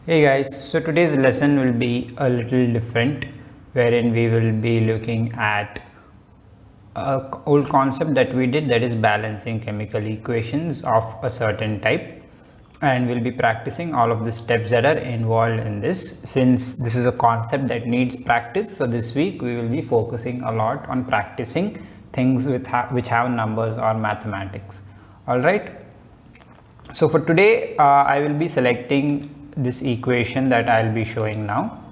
Hey guys, so today's lesson will be a little different, wherein we will be looking at a old concept that we did, that is balancing chemical equations of a certain type, and we'll be practicing all of the steps that are involved in this. Since this is a concept that needs practice, so this week we will be focusing a lot on practicing things which have numbers or mathematics. All right. So for today, I will be selecting this equation that I'll be showing now.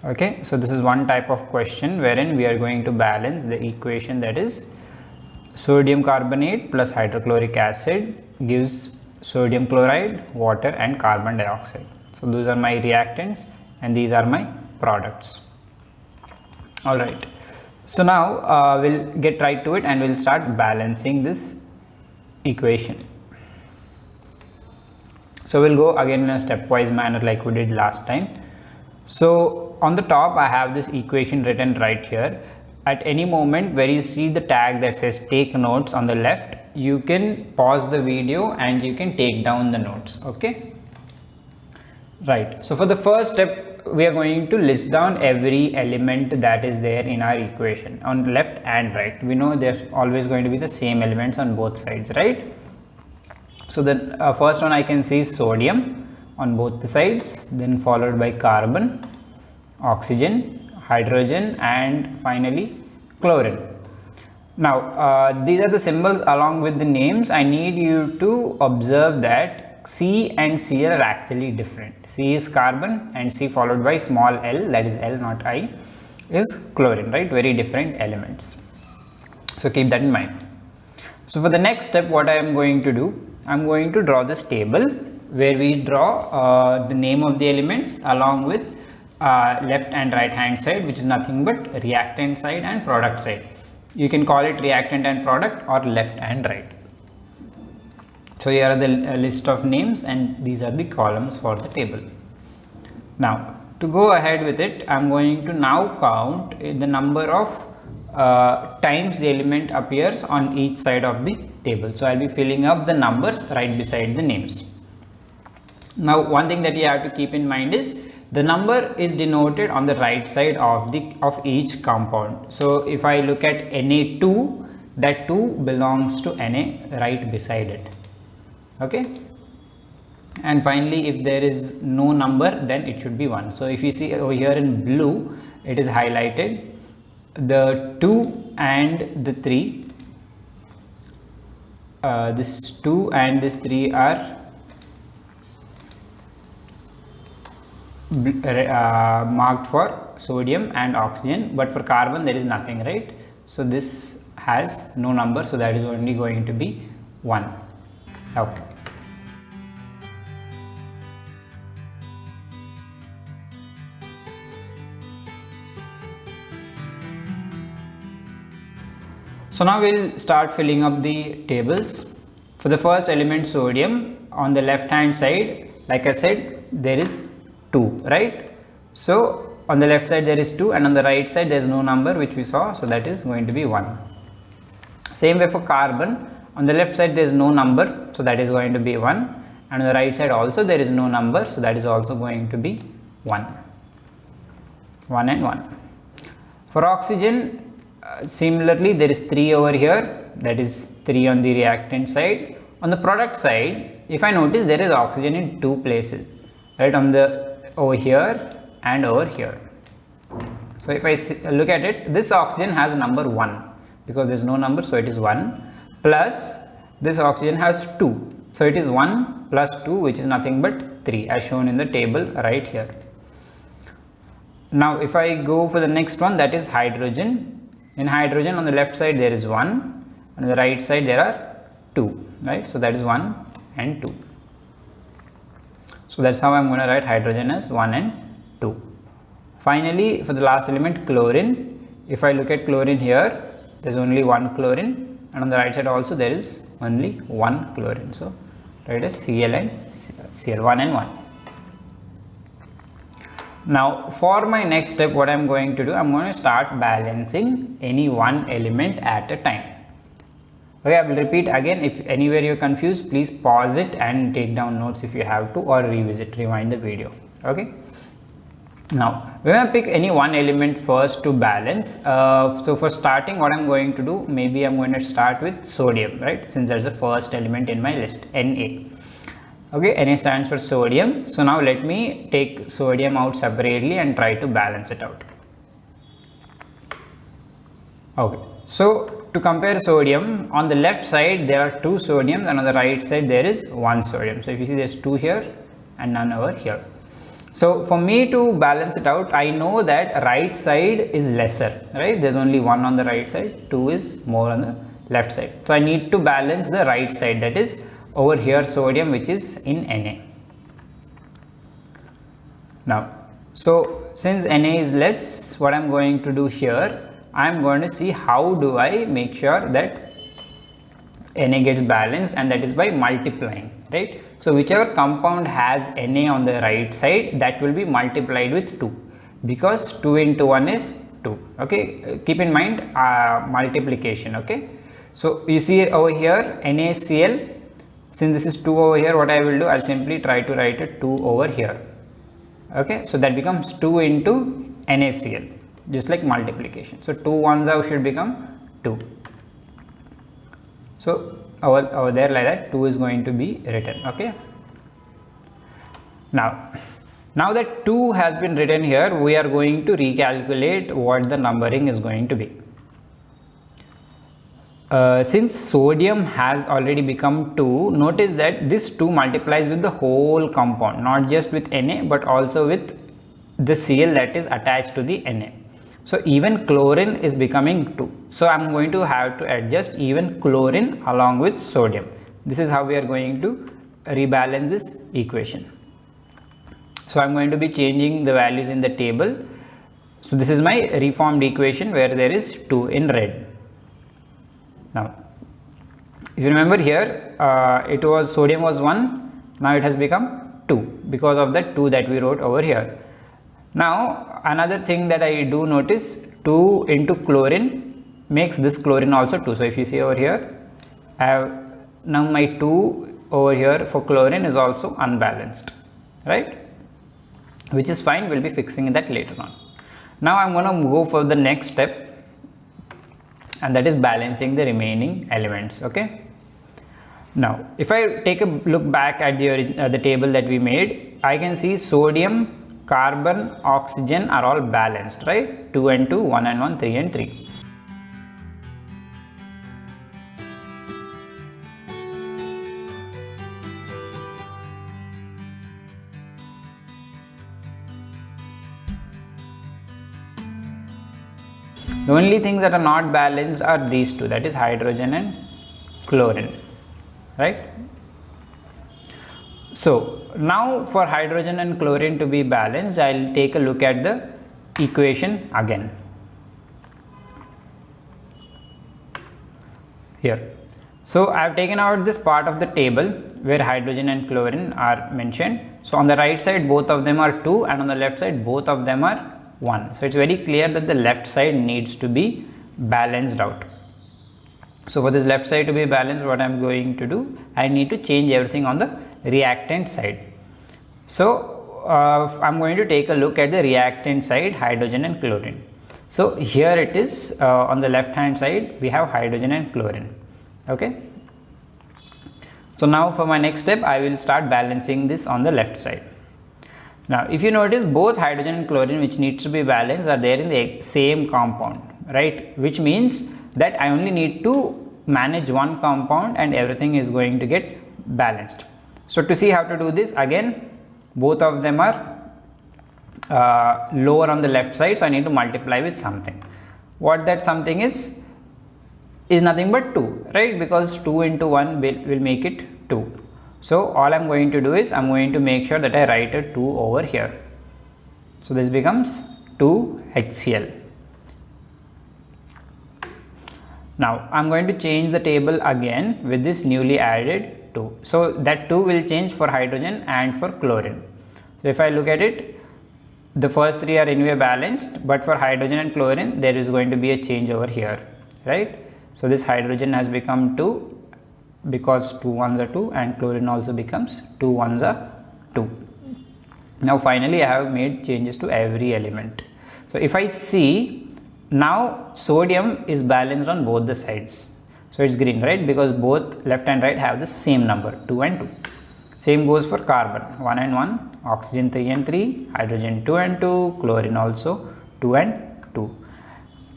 Okay, so this is one type of question wherein we are going to balance the equation, that is sodium carbonate plus hydrochloric acid gives sodium chloride, water and carbon dioxide. So those are my reactants and these are my products. All right, so now we'll get right to it and we'll start balancing this equation. So we'll go again in a stepwise manner like we did last time. So on the top I have this equation written right here. At any moment where you see the tag that says take notes on the left, you can pause the video and you can take down the notes. Okay, right. So for the first step, we are going to list down every element that is there in our equation on left and right. We know there's always going to be the same elements on both sides, right? So the first one I can see is sodium on both the sides, then followed by carbon, oxygen, hydrogen and finally chlorine. Now these are the symbols along with the names. I need you to observe that C and Cl are actually different. C is carbon and C followed by small l, that is L not I, is chlorine, right? Very different elements. So keep that in mind. So for the next step, what I am going to do, I am going to draw this table where we draw the name of the elements along with left and right hand side, which is nothing but reactant side and product side. You can call it reactant and product or left and right. So here are the list of names and these are the columns for the table. Now to go ahead with it, I am going to now count the number of times the element appears on each side of the table. So I'll be filling up the numbers right beside the names. Now one thing that you have to keep in mind is the number is denoted on the right side of each compound. So if I look at Na2, that 2 belongs to Na right beside it. Okay, and finally if there is no number, then it should be 1. So if you see over here in blue, it is highlighted the 2 and the 3, this 2 and this 3 are marked for sodium and oxygen, but for carbon there is nothing, right? So this has no number, so that is only going to be 1. Okay. So now we'll start filling up the tables. For the first element sodium, on the left hand side, like I said, there is 2, right? So on the left side there is 2 and on the right side there is no number which we saw, so that is going to be 1. Same way for carbon, on the left side there is no number, so that is going to be 1, and on the right side also there is no number, so that is also going to be 1. 1 and 1. For oxygen, similarly there is 3 over here, that is 3 on the reactant side. On the product side, if I notice, there is oxygen in 2 places, right, on the over here and over here. So if I look at it, this oxygen has number 1 because there is no number, so it is 1, plus this oxygen has 2, so it is 1 plus 2, which is nothing but 3, as shown in the table right here. Now if I go for the next one, that is hydrogen. In hydrogen, on the left side there is 1, on the right side there are 2, right? So that is 1 and 2. So that's how I'm going to write hydrogen as 1 and 2. Finally, for the last element chlorine, if I look at chlorine here, there is only 1 chlorine, and on the right side also there is only 1 chlorine. So write as Cl and Cl, 1 and 1. Now for my next step, what I am going to do, I am going to start balancing any one element at a time. Okay, I will repeat again. If anywhere you are confused, please pause it and take down notes if you have to, or revisit, rewind the video. Okay. Now we're going to pick any one element first to balance. So for starting, what I'm going to do, maybe I'm going to start with sodium, right, since there's the first element in my list, Na. Okay, Na stands for sodium. So now let me take sodium out separately and try to balance it out. Okay, so to compare sodium, on the left side there are 2 sodiums and on the right side there is 1 sodium. So if you see, there's 2 here and none over here. So for me to balance it out, I know that right side is lesser, right? There's only 1 on the right side, 2 is more on the left side. So I need to balance the right side, that is over here sodium, which is in Na. Now, so since Na is less, what I'm going to do here, I'm going to see how do I make sure that Na gets balanced, and that is by multiplying, right? So whichever compound has Na on the right side, that will be multiplied with 2, because 2 into 1 is 2. Okay, keep in mind multiplication. Okay, so you see over here NaCl, since this is 2 over here, what I will do, I'll simply try to write it 2 over here. Okay, so that becomes 2 into NaCl, just like multiplication. So 2 ones out should become 2. So over there like that 2 is going to be written. Okay, now that 2 has been written here, we are going to recalculate what the numbering is going to be. Since sodium has already become 2, notice that this 2 multiplies with the whole compound, not just with Na but also with the Cl that is attached to the Na. So even chlorine is becoming 2. So I'm going to have to adjust even chlorine along with sodium. This is how we are going to rebalance this equation. So I'm going to be changing the values in the table. So this is my reformed equation where there is 2 in red. Now if you remember here, it was sodium was 1, now it has become 2 because of that 2 that we wrote over here. Now another thing that I do notice, 2 into chlorine makes this chlorine also 2. So if you see over here, I have now my 2 over here for chlorine is also unbalanced, right, which is fine, we'll be fixing that later on. Now I'm going to go for the next step, and that is balancing the remaining elements. Okay, now if I take a look back at the table that we made, I can see sodium, carbon, oxygen are all balanced, right? 2 and 2, 1 and 1, 3 and 3. The only things that are not balanced are these 2, that is hydrogen and chlorine, right? So now for hydrogen and chlorine to be balanced, I'll take a look at the equation again. Here, so I have taken out this part of the table where hydrogen and chlorine are mentioned. So on the right side both of them are 2 and on the left side both of them are 1. So it's very clear that the left side needs to be balanced out. So for this left side to be balanced, what I'm going to do, I need to change everything on the reactant side. So I'm going to take a look at the reactant side, hydrogen and chlorine. So here it is, on the left hand side we have hydrogen and chlorine. Okay, so now for my next step I will start balancing this on the left side. Now if you notice, both hydrogen and chlorine which needs to be balanced are there in the same compound, right, which means that I only need to manage one compound and everything is going to get balanced. So to see how to do this, again both of them are lower on the left side, so I need to multiply with something. What that something is nothing but 2, right, because 2 into 1 will make it 2. So all I'm going to do is I'm going to make sure that I write a 2 over here. So this becomes 2HCl. Now I'm going to change the table again with this newly added 2. So that 2 will change for hydrogen and for chlorine. So if I look at it, the first 3 are anyway balanced, but for hydrogen and chlorine there is going to be a change over here, right? So this hydrogen has become 2 because 2 ones are 2 and chlorine also becomes 2 ones are 2. Now finally I have made changes to every element. So if I see, now sodium is balanced on both the sides, so it's green, right, because both left and right have the same number, 2 and 2. Same goes for carbon, 1 and 1, oxygen 3 and 3, hydrogen 2 and 2, chlorine also 2 and 2.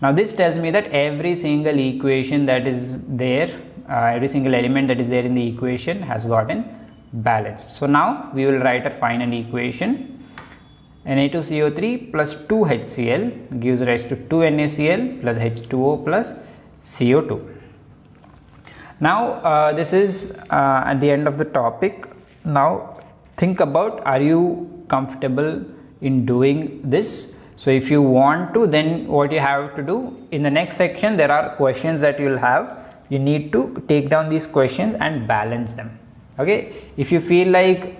Now this tells me that every single equation that is there, every single element that is there in the equation has gotten balanced. So now we will write our final equation. Na2CO3 plus 2HCl gives rise to 2NaCl plus H2O plus CO2. Now this is at the end of the topic. Now think about, are you comfortable in doing this? So if you want to, then what you have to do, in the next section there are questions that you will have. You need to take down these questions and balance them. Okay, if you feel like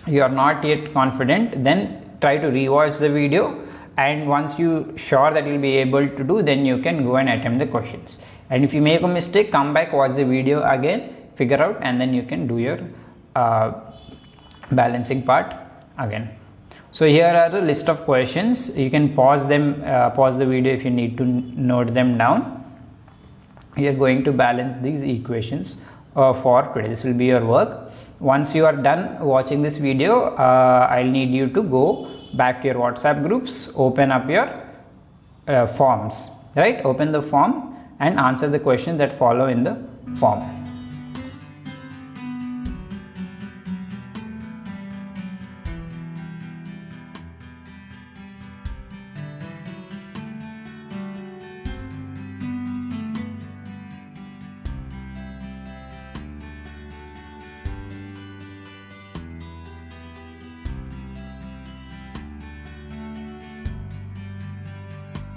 you are not yet confident, then try to rewatch the video, and once you sure that you'll be able to do, then you can go and attempt the questions. And if you make a mistake, come back, watch the video again, figure out, and then you can do your balancing part again. So here are the list of questions. You can pause them, pause the video if you need to note them down. You are going to balance these equations for today. This will be your work. Once you are done watching this video, I'll need you to go back to your WhatsApp groups, open up your forms, right? Open the form and answer the questions that follow in the form.